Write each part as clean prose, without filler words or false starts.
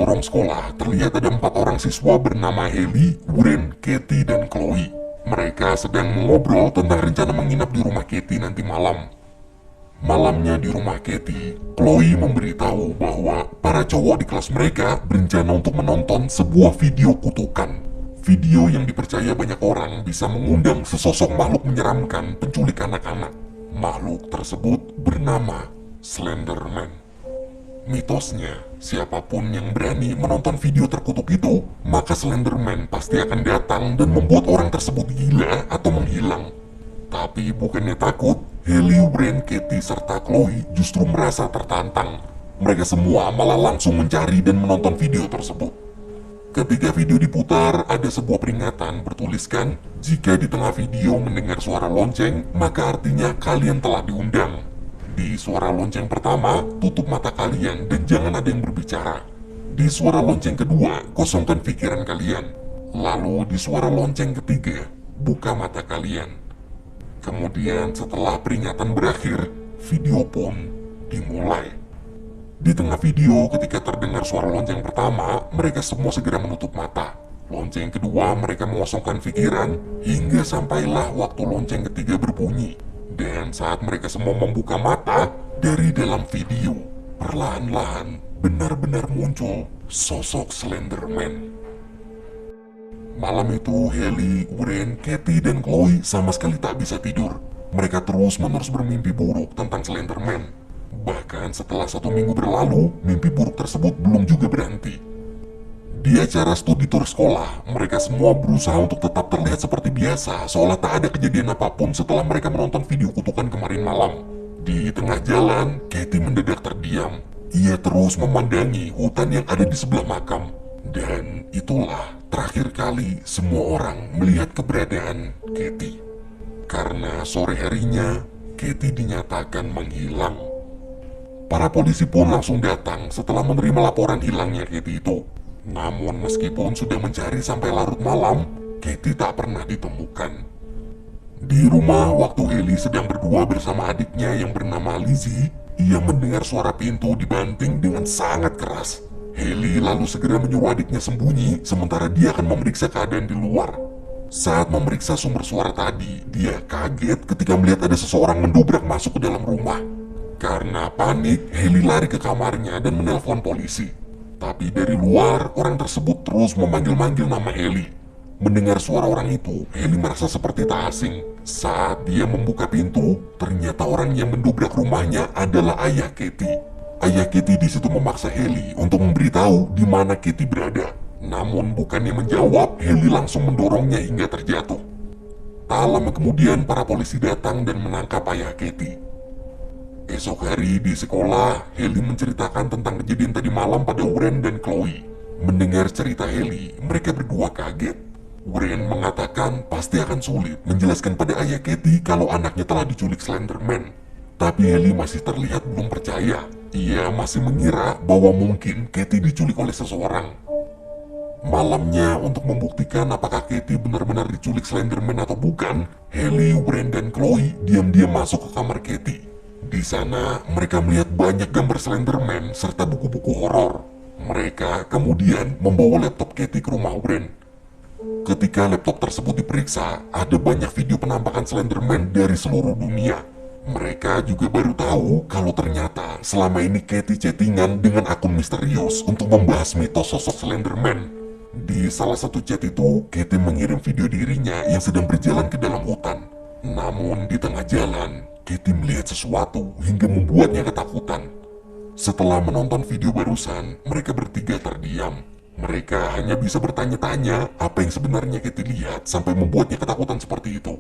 lorong sekolah, terlihat ada 4 orang siswa bernama Hailey, Wren, Katie, dan Chloe. Mereka sedang mengobrol tentang rencana menginap di rumah Katie nanti malam. Malamnya di rumah Katie, Chloe memberitahu bahwa para cowok di kelas mereka berencana untuk menonton sebuah video kutukan. Video yang dipercaya banyak orang bisa mengundang sesosok makhluk menyeramkan penculik anak-anak. Makhluk tersebut bernama Slenderman. Mitosnya, siapapun yang berani menonton video terkutuk itu, maka Slenderman pasti akan datang dan membuat orang tersebut gila atau menghilang. Tapi bukannya takut, Hailey, Wren, Katie, serta Chloe justru merasa tertantang. Mereka semua malah langsung mencari dan menonton video tersebut. Ketika video diputar, ada sebuah peringatan bertuliskan, jika di tengah video mendengar suara lonceng, maka artinya kalian telah diundang. Di suara lonceng pertama, tutup mata kalian dan jangan ada yang berbicara. Di suara lonceng kedua, kosongkan pikiran kalian. Lalu di suara lonceng ketiga, buka mata kalian. Kemudian setelah peringatan berakhir, video pun dimulai. Di tengah video, ketika terdengar suara lonceng pertama, mereka semua segera menutup mata. Lonceng kedua, mereka mengosongkan pikiran, hingga sampailah waktu lonceng ketiga berbunyi. Dan saat mereka semua membuka mata, dari dalam video, perlahan-lahan benar-benar muncul sosok Slenderman. Malam itu, Hailey, Wren, Katie, dan Chloe sama sekali tak bisa tidur. Mereka terus-menerus bermimpi buruk tentang Slenderman. Bahkan setelah 1 minggu berlalu, mimpi buruk tersebut belum juga berhenti. Di acara studi tour sekolah, mereka semua berusaha untuk tetap terlihat seperti biasa, seolah tak ada kejadian apapun setelah mereka menonton video kutukan kemarin malam. Di tengah jalan, Katie mendadak terdiam. Ia terus memandangi hutan yang ada di sebelah makam. Dan itulah terakhir kali semua orang melihat keberadaan Katie. Karena sore harinya, Katie dinyatakan menghilang. Para polisi pun langsung datang setelah menerima laporan hilangnya Katie itu. Namun meskipun sudah mencari sampai larut malam, Katie tak pernah ditemukan. Di rumah, waktu Hailey sedang berdua bersama adiknya yang bernama Lizzie, ia mendengar suara pintu dibanting dengan sangat keras. Hailey lalu segera menyuruh adiknya sembunyi, sementara dia akan memeriksa keadaan di luar. Saat memeriksa sumber suara tadi, dia kaget ketika melihat ada seseorang mendobrak masuk ke dalam rumah. Karena panik, Hailey lari ke kamarnya dan menelpon polisi. Tapi dari luar, orang tersebut terus memanggil-manggil nama Hailey. Mendengar suara orang itu, Hailey merasa seperti tak asing. Saat dia membuka pintu, ternyata orang yang mendobrak rumahnya adalah ayah Katie. Ayah Katie di situ memaksa Hailey untuk memberitahu di mana Katie berada. Namun bukannya menjawab, Hailey langsung mendorongnya hingga terjatuh. Tak lama kemudian, para polisi datang dan menangkap ayah Katie. Esok hari di sekolah, Hailey menceritakan tentang kejadian tadi malam pada Wren dan Chloe. Mendengar cerita Hailey, mereka berdua kaget. Wren mengatakan pasti akan sulit menjelaskan pada ayah Katie kalau anaknya telah diculik Slenderman. Tapi Hailey masih terlihat belum percaya. Ia masih mengira bahwa mungkin Katie diculik oleh seseorang. Malamnya, untuk membuktikan apakah Katie benar-benar diculik Slenderman atau bukan, Hailey, Wren, dan Chloe diam-diam masuk ke kamar Katie. Di sana, mereka melihat banyak gambar Slenderman serta buku-buku horor. Mereka kemudian membawa laptop Katie ke rumah Wren. Ketika laptop tersebut diperiksa, ada banyak video penampakan Slenderman dari seluruh dunia. Mereka juga baru tahu kalau ternyata selama ini Katie chattingan dengan akun misterius untuk membahas mitos sosok Slenderman. Di salah satu chat itu, Katie mengirim video dirinya yang sedang berjalan ke dalam hutan. Namun di tengah jalan, Katie melihat sesuatu hingga membuatnya ketakutan. Setelah menonton video barusan, mereka bertiga terdiam. Mereka hanya bisa bertanya-tanya apa yang sebenarnya Katie lihat sampai membuatnya ketakutan seperti itu.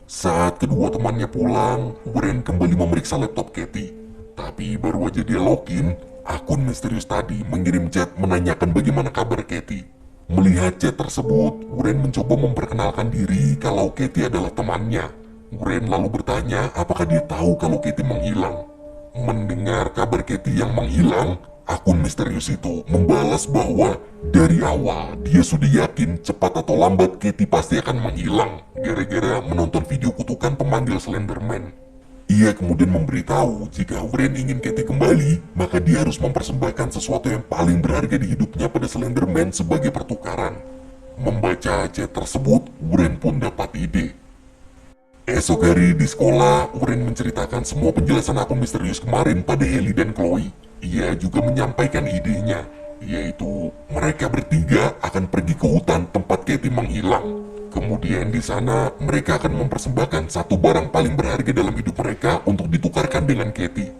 Saat kedua temannya pulang, Wren kembali memeriksa laptop Katie. Tapi baru aja dia login, akun misterius tadi mengirim chat menanyakan bagaimana kabar Katie. Melihat chat tersebut, Wren mencoba memperkenalkan diri kalau Katie adalah temannya. Wren lalu bertanya apakah dia tahu kalau Katie menghilang. Mendengar kabar Katie yang menghilang, akun misterius itu membalas bahwa dari awal dia sudah yakin cepat atau lambat Katie pasti akan menghilang gara-gara menonton video kutukan pemanggil Slenderman. Ia kemudian memberitahu jika Wren ingin Katie kembali, maka dia harus mempersembahkan sesuatu yang paling berharga di hidupnya pada Slenderman sebagai pertukaran. Membaca chat tersebut, Wren pun dapat ide. Esok hari di sekolah, Wren menceritakan semua penjelasan akun misterius kemarin pada Hailey dan Chloe. Ia juga menyampaikan idenya, yaitu mereka bertiga akan pergi ke hutan tempat Katie menghilang. Kemudian di sana mereka akan mempersembahkan satu barang paling berharga dalam hidup mereka untuk ditukarkan dengan Katie.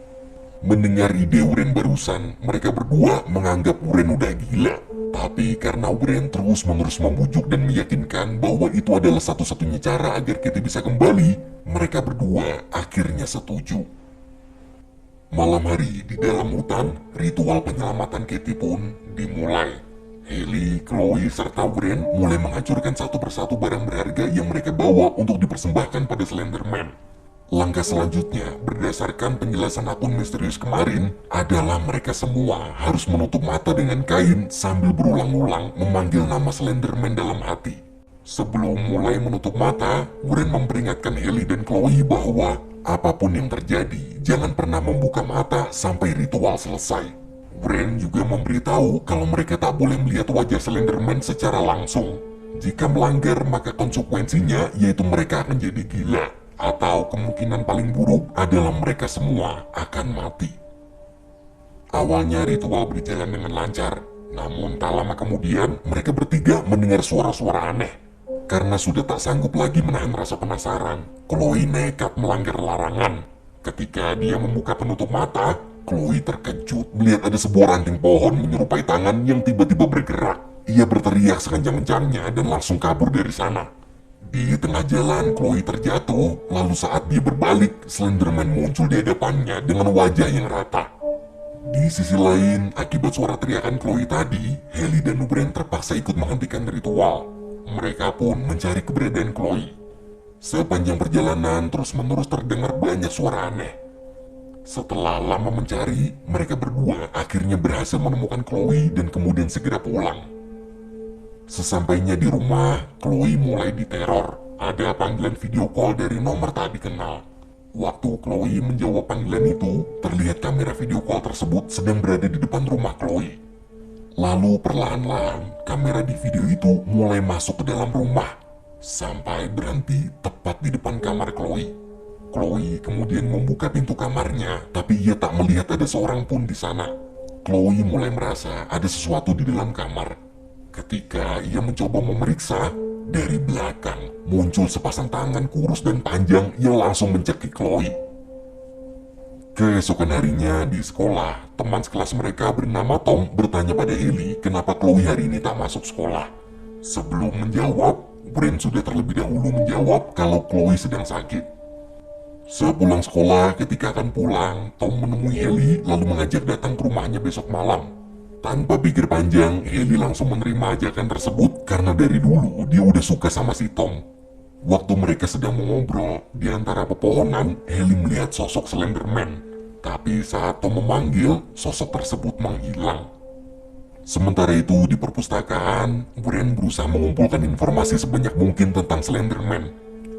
Mendengar ide Wren barusan, mereka berdua menganggap Wren udah gila. Tapi karena Wren terus-menerus membujuk dan meyakinkan bahwa itu adalah satu-satunya cara agar Katie bisa kembali, mereka berdua akhirnya setuju. Malam hari di dalam hutan, ritual penyelamatan Katie pun dimulai. Hailey, Chloe, serta Wren mulai menghancurkan satu persatu barang berharga yang mereka bawa untuk dipersembahkan pada Slenderman. Langkah selanjutnya, berdasarkan penjelasan akun misterius kemarin, adalah mereka semua harus menutup mata dengan kain sambil berulang-ulang memanggil nama Slenderman dalam hati. Sebelum mulai menutup mata, Wren memperingatkan Hailey dan Chloe bahwa apapun yang terjadi, jangan pernah membuka mata sampai ritual selesai. Wren juga memberitahu kalau mereka tak boleh melihat wajah Slenderman secara langsung. Jika melanggar, maka konsekuensinya yaitu mereka akan jadi gila, atau kemungkinan paling buruk adalah mereka semua akan mati. Awalnya ritual berjalan dengan lancar, namun tak lama kemudian mereka bertiga mendengar suara-suara aneh. Karena sudah tak sanggup lagi menahan rasa penasaran, Chloe nekat melanggar larangan. Ketika dia membuka penutup mata, Chloe terkejut melihat ada sebuah ranting pohon menyerupai tangan yang tiba-tiba bergerak. Ia berteriak sekencang-kencangnya dan langsung kabur dari sana. Di tengah jalan, Chloe terjatuh, lalu saat dia berbalik, Slenderman muncul di hadapannya dengan wajah yang rata. Di sisi lain, akibat suara teriakan Chloe tadi, Hailey dan Wren terpaksa ikut menghentikan ritual. Mereka pun mencari keberadaan Chloe. Sepanjang perjalanan, terus-menerus terdengar banyak suara aneh. Setelah lama mencari, mereka berdua akhirnya berhasil menemukan Chloe dan kemudian segera pulang. Sesampainya di rumah, Chloe mulai diteror. Ada panggilan video call dari nomor tak dikenal. Waktu Chloe menjawab panggilan itu, terlihat kamera video call tersebut sedang berada di depan rumah Chloe. Lalu perlahan-lahan, kamera di video itu mulai masuk ke dalam rumah, sampai berhenti tepat di depan kamar Chloe. Chloe kemudian membuka pintu kamarnya, tapi ia tak melihat ada seorang pun di sana. Chloe mulai merasa ada sesuatu di dalam kamar. Ketika ia mencoba memeriksa, dari belakang muncul sepasang tangan kurus dan panjang yang langsung mencekik Chloe. Keesokan harinya di sekolah, teman sekelas mereka bernama Tom bertanya pada Hailey kenapa Chloe hari ini tak masuk sekolah. Sebelum menjawab, Wren sudah terlebih dahulu menjawab kalau Chloe sedang sakit. Sepulang sekolah, ketika akan pulang, Tom menemui Hailey lalu mengajak datang ke rumahnya besok malam. Tanpa pikir panjang, Hailey langsung menerima ajakan tersebut karena dari dulu dia udah suka sama si Tom. Waktu mereka sedang mengobrol, di antara pepohonan, Hailey melihat sosok Slenderman. Tapi saat Tom memanggil, sosok tersebut menghilang. Sementara itu di perpustakaan, Wren berusaha mengumpulkan informasi sebanyak mungkin tentang Slenderman.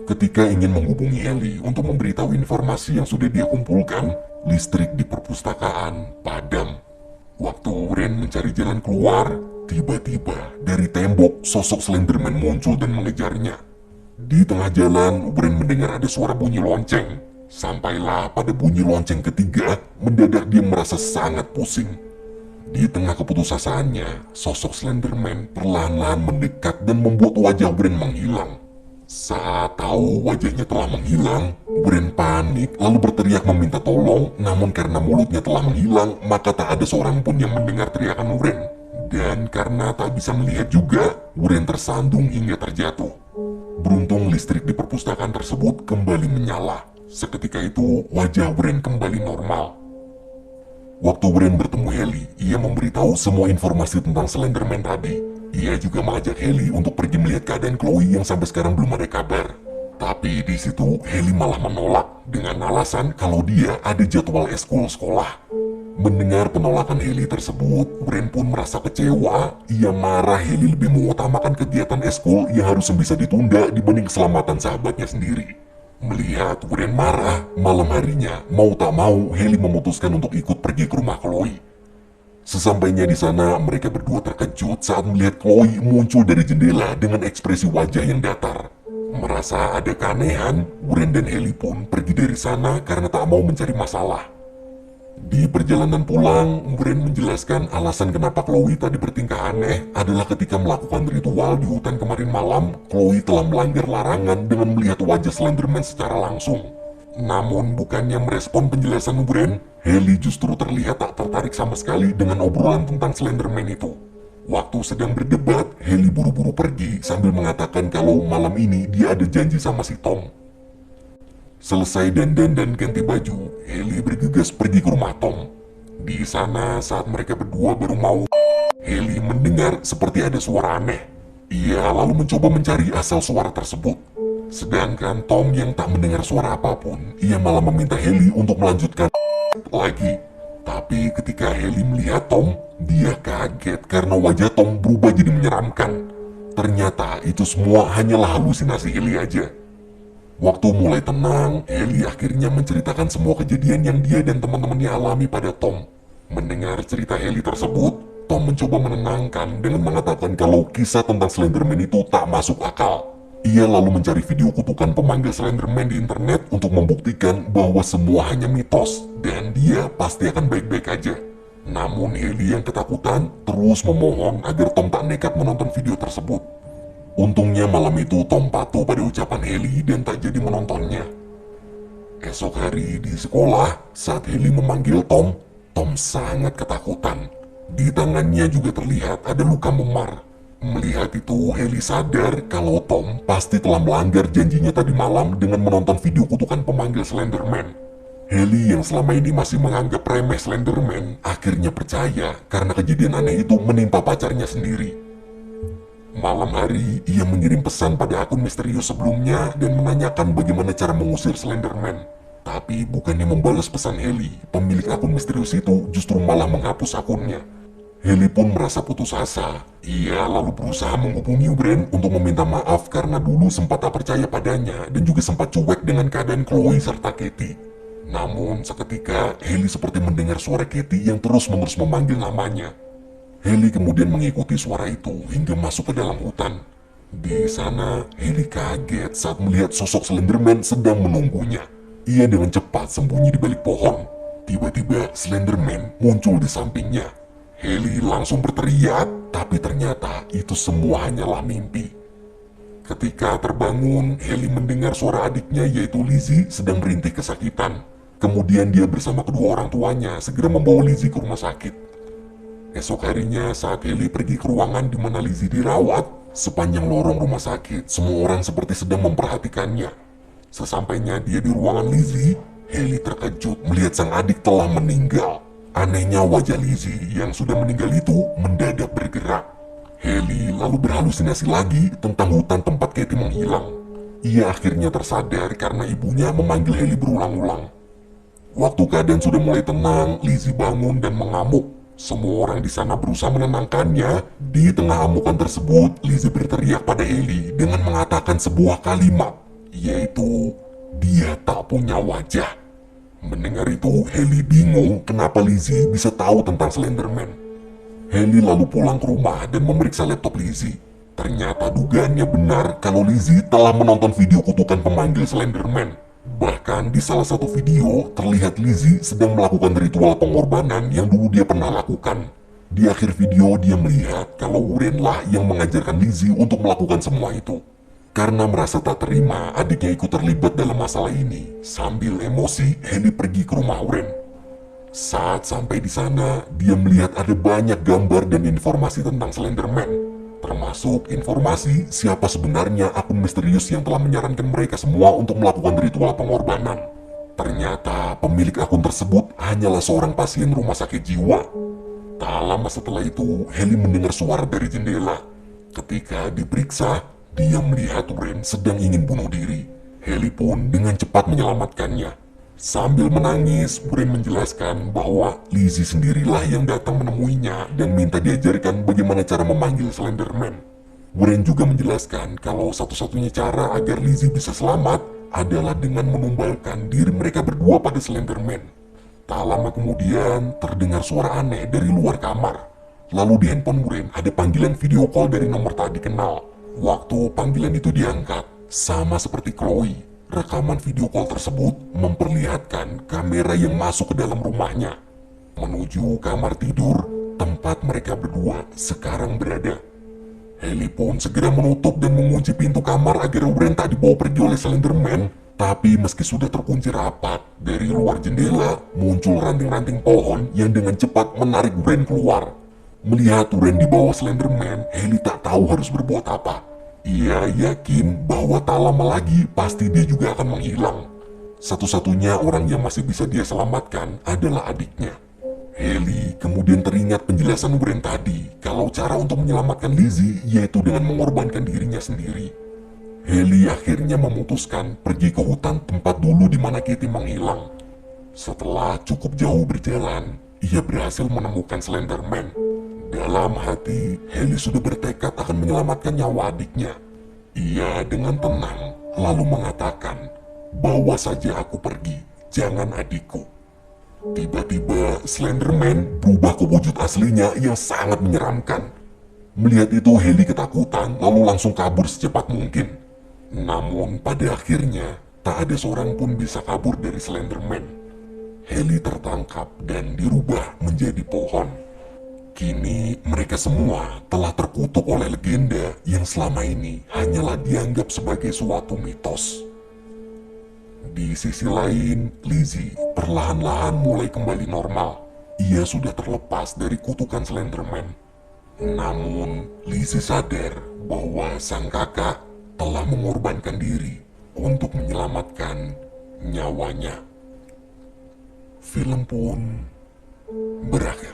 Ketika ingin menghubungi Hailey untuk memberitahu informasi yang sudah dia kumpulkan, listrik di perpustakaan padam. Waktu Wren mencari jalan keluar, tiba-tiba dari tembok sosok Slenderman muncul dan mengejarnya. Di tengah jalan, Wren mendengar ada suara bunyi lonceng. Sampailah pada bunyi lonceng ketiga, mendadak dia merasa sangat pusing. Di tengah keputusasanya, sosok Slenderman perlahan-lahan mendekat dan membuat wajah Wren menghilang. Saat tahu wajahnya telah menghilang, Wren panik lalu berteriak meminta tolong, namun karena mulutnya telah menghilang, maka tak ada seorang pun yang mendengar teriakan Wren. Dan karena tak bisa melihat juga, Wren tersandung hingga terjatuh. Beruntung listrik di perpustakaan tersebut kembali menyala. Seketika itu, wajah Wren kembali normal. Waktu Wren bertemu Hailey, ia memberitahu semua informasi tentang Slenderman tadi. Ia juga mengajak Hailey untuk pergi melihat keadaan Chloe yang sampai sekarang belum ada kabar. Tapi di situ Hailey malah menolak dengan alasan kalau dia ada jadwal eskul sekolah. Mendengar penolakan Hailey tersebut, Wren pun merasa kecewa. Ia marah Hailey lebih mengutamakan kegiatan eskul yang harusnya bisa ditunda dibanding keselamatan sahabatnya sendiri. Melihat Wuren marah, malam harinya mau tak mau Hailey memutuskan untuk ikut pergi ke rumah Chloe. Sesampainya di sana, mereka berdua terkejut saat melihat Chloe muncul dari jendela dengan ekspresi wajah yang datar. Merasa ada keanehan, Wuren dan Hailey pun pergi dari sana karena tak mau mencari masalah. Di perjalanan pulang, Wuren menjelaskan alasan kenapa Chloe tadi bertingkah aneh adalah ketika melakukan ritual di hutan kemarin malam, Chloe telah melanggar larangan dengan melihat wajah Slenderman secara langsung. Namun bukannya merespon penjelasan Wuren, Hailey justru terlihat tak tertarik sama sekali dengan obrolan tentang Slenderman itu. Waktu sedang berdebat, Hailey buru-buru pergi sambil mengatakan kalau malam ini dia ada janji sama si Tom. Selesai dandan dan ganti baju, Hailey bergegas pergi ke rumah Tom. Di sana saat mereka berdua baru mau, Hailey mendengar seperti ada suara aneh. Ia lalu mencoba mencari asal suara tersebut. Sedangkan Tom yang tak mendengar suara apapun, ia malah meminta Hailey untuk melanjutkan lagi. Tapi ketika Hailey melihat Tom, dia kaget karena wajah Tom berubah jadi menyeramkan. Ternyata itu semua hanyalah halusinasi Hailey aja. Waktu mulai tenang, Hailey akhirnya menceritakan semua kejadian yang dia dan teman-temannya alami pada Tom. Mendengar cerita Hailey tersebut, Tom mencoba menenangkan dengan mengatakan kalau kisah tentang Slenderman itu tak masuk akal. Ia lalu mencari video kutukan pemanggil Slenderman di internet untuk membuktikan bahwa semua hanya mitos dan dia pasti akan baik-baik aja. Namun Hailey yang ketakutan terus memohon agar Tom tak nekat menonton video tersebut. Untungnya malam itu Tom patuh pada ucapan Hailey dan tak jadi menontonnya. Esok hari di sekolah, saat Hailey memanggil Tom, Tom sangat ketakutan. Di tangannya juga terlihat ada luka memar. Melihat itu, Hailey sadar kalau Tom pasti telah melanggar janjinya tadi malam dengan menonton video kutukan pemanggil Slenderman. Hailey yang selama ini masih menganggap remeh Slenderman, akhirnya percaya karena kejadian aneh itu menimpa pacarnya sendiri. Malam hari, ia mengirim pesan pada akun misterius sebelumnya dan menanyakan bagaimana cara mengusir Slenderman. Tapi bukannya membalas pesan Hailey, pemilik akun misterius itu justru malah menghapus akunnya. Hailey pun merasa putus asa. Ia lalu berusaha menghubungi Wuren untuk meminta maaf karena dulu sempat tak percaya padanya dan juga sempat cuek dengan keadaan Chloe serta Katie. Namun seketika Hailey seperti mendengar suara Katie yang terus-menerus memanggil namanya. Hailey kemudian mengikuti suara itu hingga masuk ke dalam hutan. Di sana, Hailey kaget saat melihat sosok Slenderman sedang menunggunya. Ia dengan cepat sembunyi di balik pohon. Tiba-tiba Slenderman muncul di sampingnya. Hailey langsung berteriak, tapi ternyata itu semua hanyalah mimpi. Ketika terbangun, Hailey mendengar suara adiknya yaitu Lizzie sedang merintih kesakitan. Kemudian dia bersama kedua orang tuanya segera membawa Lizzie ke rumah sakit. Esok harinya saat Hailey pergi ke ruangan di mana Lizzie dirawat, sepanjang lorong rumah sakit semua orang seperti sedang memperhatikannya. Sesampainya dia di ruangan Lizzie, Hailey terkejut melihat sang adik telah meninggal. Anehnya wajah Lizzie yang sudah meninggal itu mendadak bergerak. Hailey lalu berhalusinasi lagi tentang hutan tempat Katie menghilang. Ia akhirnya tersadar karena ibunya memanggil Hailey berulang-ulang. Waktu keadaan sudah mulai tenang, Lizzie bangun dan mengamuk. Semua orang di sana berusaha menenangkannya. Di tengah amukan tersebut, Lizzie berteriak pada Hailey dengan mengatakan sebuah kalimat, yaitu, "Dia tak punya wajah." Mendengar itu, Hailey bingung kenapa Lizzie bisa tahu tentang Slenderman. Hailey lalu pulang ke rumah dan memeriksa laptop Lizzie. Ternyata dugaannya benar kalau Lizzie telah menonton video kutukan pemanggil Slenderman. Bahkan di salah satu video, terlihat Lizzie sedang melakukan ritual pengorbanan yang dulu dia pernah lakukan. Di akhir video, dia melihat kalau Wuren lah yang mengajarkan Lizzie untuk melakukan semua itu. Karena merasa tak terima adiknya ikut terlibat dalam masalah ini, sambil emosi Hailey pergi ke rumah Wuren. Saat sampai di sana, dia melihat ada banyak gambar dan informasi tentang Slenderman, termasuk informasi siapa sebenarnya akun misterius yang telah menyarankan mereka semua untuk melakukan ritual pengorbanan. Ternyata pemilik akun tersebut hanyalah seorang pasien rumah sakit jiwa. Tak lama setelah itu, Hailey mendengar suara dari jendela. Ketika diperiksa, dia melihat Wuren sedang ingin bunuh diri. Hailey pun dengan cepat menyelamatkannya. Sambil menangis, Wuren menjelaskan bahwa Lizzie sendirilah yang datang menemuinya dan minta diajarkan bagaimana cara memanggil Slenderman. Wuren juga menjelaskan kalau satu-satunya cara agar Lizzie bisa selamat adalah dengan menumbalkan diri mereka berdua pada Slenderman. Tak lama kemudian, terdengar suara aneh dari luar kamar. Lalu di handphone Wuren ada panggilan video call dari nomor tak dikenal. Waktu panggilan itu diangkat, sama seperti Chloe, rekaman video call tersebut memperlihatkan kamera yang masuk ke dalam rumahnya, menuju kamar tidur tempat mereka berdua sekarang berada. Haley pun segera menutup dan mengunci pintu kamar agar Wuren tak dibawa pergi oleh Slenderman. Tapi meski sudah terkunci rapat, dari luar jendela muncul ranting-ranting pohon yang dengan cepat menarik Wuren keluar. Melihat Wuren di bawah Slenderman, Haley tak tahu harus berbuat apa. Ia yakin bahwa tak lama lagi pasti dia juga akan menghilang. Satu-satunya orang yang masih bisa dia selamatkan adalah adiknya. Haley kemudian teringat penjelasan Wuren tadi kalau cara untuk menyelamatkan Lizzie yaitu dengan mengorbankan dirinya sendiri. Haley akhirnya memutuskan pergi ke hutan tempat dulu di mana Kitty menghilang. Setelah cukup jauh berjalan, ia berhasil menemukan Slenderman. Dalam hati, Haley sudah bertekad akan menyelamatkan nyawa adiknya. Ia dengan tenang lalu mengatakan, "Bawa saja aku pergi, jangan adikku." Tiba-tiba Slenderman berubah ke wujud aslinya yang sangat menyeramkan. Melihat itu Haley ketakutan lalu langsung kabur secepat mungkin. Namun pada akhirnya tak ada seorang pun bisa kabur dari Slenderman. Haley tertangkap dan dirubah menjadi pohon. Kini mereka semua telah terkutuk oleh legenda yang selama ini hanyalah dianggap sebagai suatu mitos. Di sisi lain, Lizzie perlahan-lahan mulai kembali normal. Ia sudah terlepas dari kutukan Slenderman. Namun, Lizzie sadar bahwa sang kakak telah mengorbankan diri untuk menyelamatkan nyawanya. Film pun berakhir.